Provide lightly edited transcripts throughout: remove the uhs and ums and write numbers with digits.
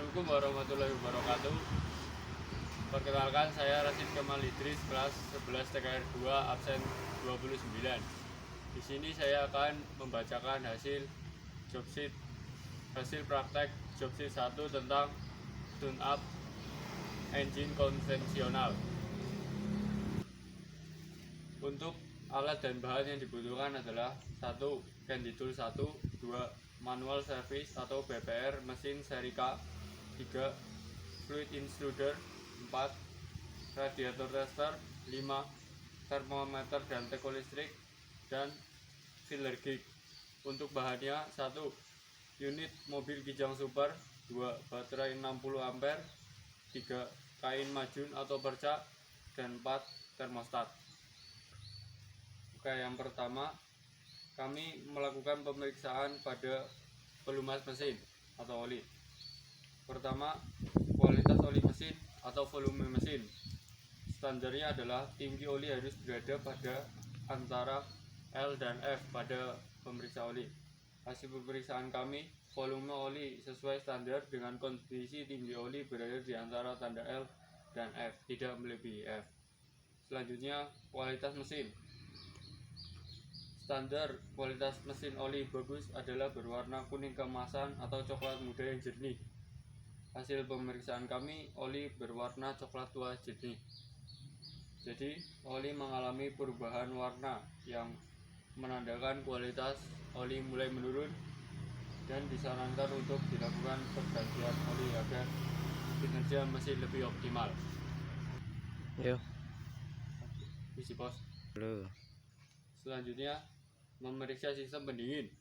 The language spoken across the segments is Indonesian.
Assalamualaikum warahmatullahi wabarakatuh. Perkenalkan, saya Rasid Kemal Idris, kelas 11 TKR 2, absen 29. Di sini saya akan membacakan hasil praktek jobsheet 1 tentang tune up engine konvensional. Untuk alat dan bahan yang dibutuhkan adalah 1. Candy tool 1, 2. Manual service atau BPR mesin seri K, 3. Fluid intruder, 4. Radiator tester, 5. Termometer dan teko listrik, dan filler gig. Untuk bahannya: 1. Unit mobil Kijang Super, 2. Baterai 60 ampere, 3. Kain majun atau perca, dan 4. Termostat. Oke, yang pertama kami melakukan pemeriksaan pada pelumas mesin atau oli. Pertama, kualitas oli mesin atau volume mesin. Standarnya adalah tinggi oli harus berada pada antara L dan F pada pemeriksa oli. Hasil pemeriksaan kami, volume oli sesuai standar dengan kondisi tinggi oli berada di antara tanda L dan F, tidak melebihi F. Selanjutnya, kualitas mesin. Standar kualitas mesin oli bagus adalah berwarna kuning keemasan atau coklat muda yang jernih. Hasil pemeriksaan kami, oli berwarna coklat tua jernih. Jadi, oli mengalami perubahan warna yang menandakan kualitas oli mulai menurun dan disarankan untuk dilakukan pergantian oli agar kinerja mesin lebih optimal. Yo. Isi pos. Halo. Selanjutnya, memeriksa sistem pendingin.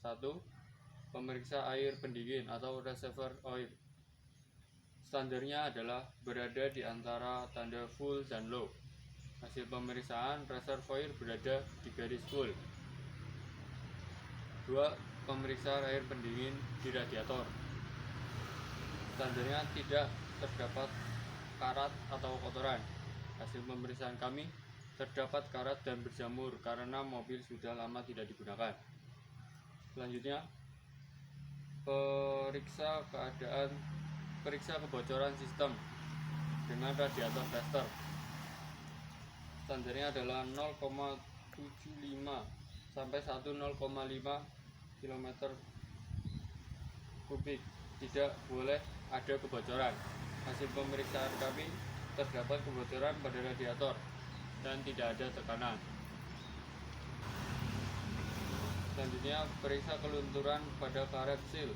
1. Pemeriksa air pendingin atau reservoir oil. Standarnya adalah berada di antara tanda full dan low. Hasil pemeriksaan, reservoir berada di garis full. 2. Pemeriksa air pendingin di radiator. Standarnya tidak terdapat karat atau kotoran. Hasil pemeriksaan kami, terdapat karat dan berjamur karena mobil sudah lama tidak digunakan. Selanjutnya, periksa kebocoran sistem dengan radiator tester. Standarnya adalah 0,75 sampai 1,05 km kubik. Tidak boleh ada kebocoran. Hasil pemeriksaan kami, terdapat kebocoran pada radiator dan tidak ada tekanan. Selanjutnya, periksa kelunturan pada karet seal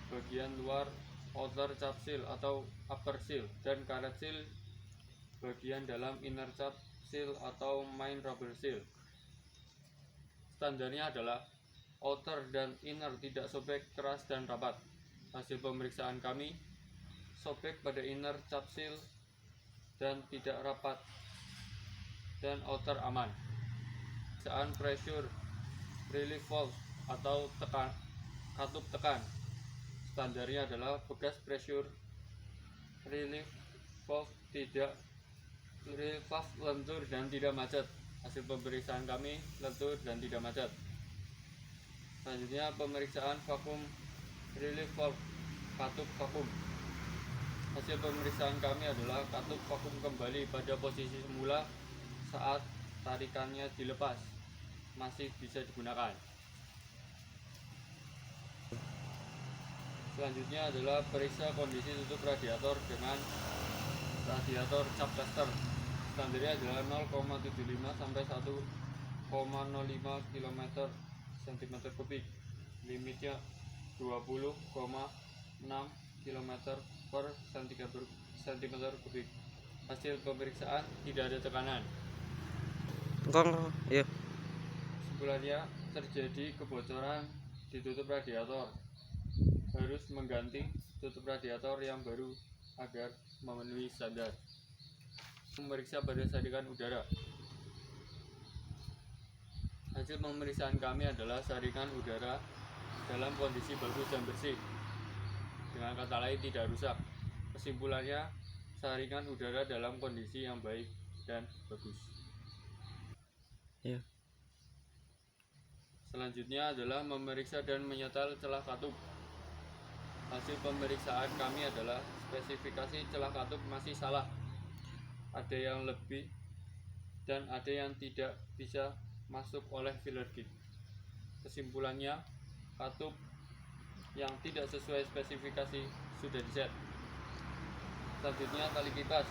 bagian luar outer cap seal atau upper seal dan karet seal bagian dalam inner cap seal atau main rubber seal. Standarnya adalah outer dan inner tidak sobek, keras dan rapat. Hasil pemeriksaan kami, sobek pada inner cap seal dan tidak rapat, dan outer aman. Pemeriksaan pressure relief valve atau katup tekan. Standarnya adalah bekas pressure relief valve lentur dan tidak macet. Hasil pemeriksaan kami, lentur dan tidak macet. Selanjutnya, pemeriksaan vacuum relief valve, katup vakum. Hasil pemeriksaan kami adalah katup vakum kembali pada posisi semula saat tarikannya dilepas, masih bisa digunakan. Selanjutnya adalah periksa kondisi tutup radiator dengan radiator cap tester. Standarnya adalah 0,75 sampai 1,05 km cm kubik. Limitnya 20,6 km per cm kubik. Hasil pemeriksaan, tidak ada tekanan. Engkong, ya. Kesimpulannya, terjadi kebocoran di tutup radiator. Harus mengganti tutup radiator yang baru agar memenuhi standar. Memeriksa pada saringan udara. Hasil pemeriksaan kami adalah saringan udara dalam kondisi bagus dan bersih. Dengan kata lain, tidak rusak. Kesimpulannya, saringan udara dalam kondisi yang baik dan bagus. Ya. Selanjutnya adalah memeriksa dan menyetel celah katup. hasil pemeriksaan kami adalah spesifikasi celah katup masih salah. Ada yang lebih dan ada yang tidak bisa masuk oleh filler gig. Kesimpulannya, katup yang tidak sesuai spesifikasi sudah diset. Selanjutnya, tali kipas.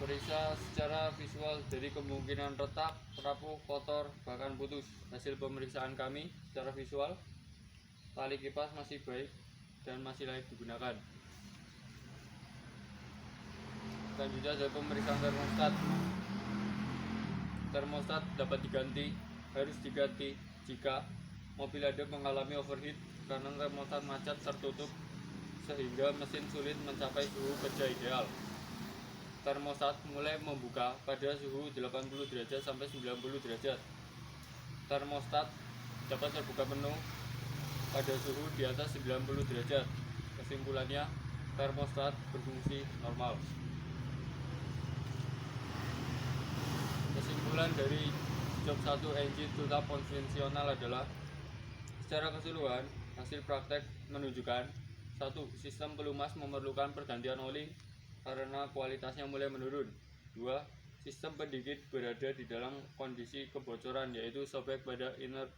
Periksa secara visual dari kemungkinan retak, rapuh, kotor, bahkan putus. Hasil pemeriksaan kami secara visual, tali kipas masih baik dan masih layak digunakan. Selanjutnya ada pemeriksaan termostat. Termostat dapat harus diganti jika mobil Anda mengalami overheat karena termostat macet tertutup sehingga mesin sulit mencapai suhu kerja ideal. Termostat mulai membuka pada suhu 80 derajat sampai 90 derajat. Termostat dapat terbuka penuh pada suhu di atas 90 derajat. Kesimpulannya, termostat berfungsi normal. Kesimpulan dari job 1 engine tune-up konvensional adalah secara keseluruhan hasil praktek menunjukkan 1. Sistem pelumas memerlukan pergantian oli karena kualitasnya mulai menurun. 2. Sistem pendingin berada di dalam kondisi kebocoran yaitu sobek pada inner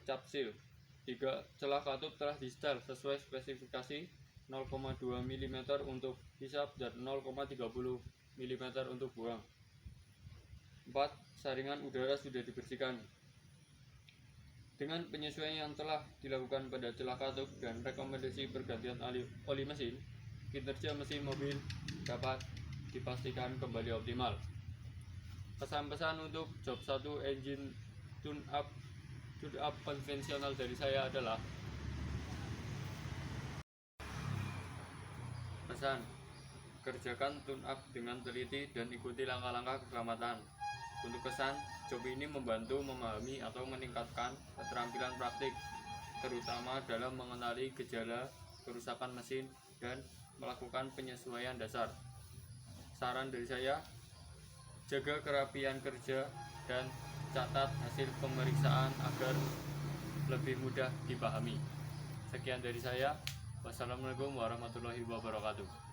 cap seal. 3. Celah katup telah di-setel sesuai spesifikasi 0,2 mm untuk hisap dan 0,30 mm untuk buang. 4. Saringan udara sudah dibersihkan. Dengan penyesuaian yang telah dilakukan pada celah katup dan rekomendasi pergantian oli mesin, kinerja mesin mobil dapat dipastikan kembali optimal. Pesan-pesan untuk job 1 engine tune-up konvensional dari saya adalah: pesan, kerjakan tune-up dengan teliti dan ikuti langkah-langkah keselamatan. Untuk kesan, job ini membantu memahami atau meningkatkan keterampilan praktik, terutama dalam mengenali gejala kerusakan mesin dan melakukan penyesuaian dasar. Saran dari saya, jaga kerapian kerja dan catat hasil pemeriksaan agar lebih mudah dipahami. Sekian dari saya. Wassalamualaikum warahmatullahi wabarakatuh.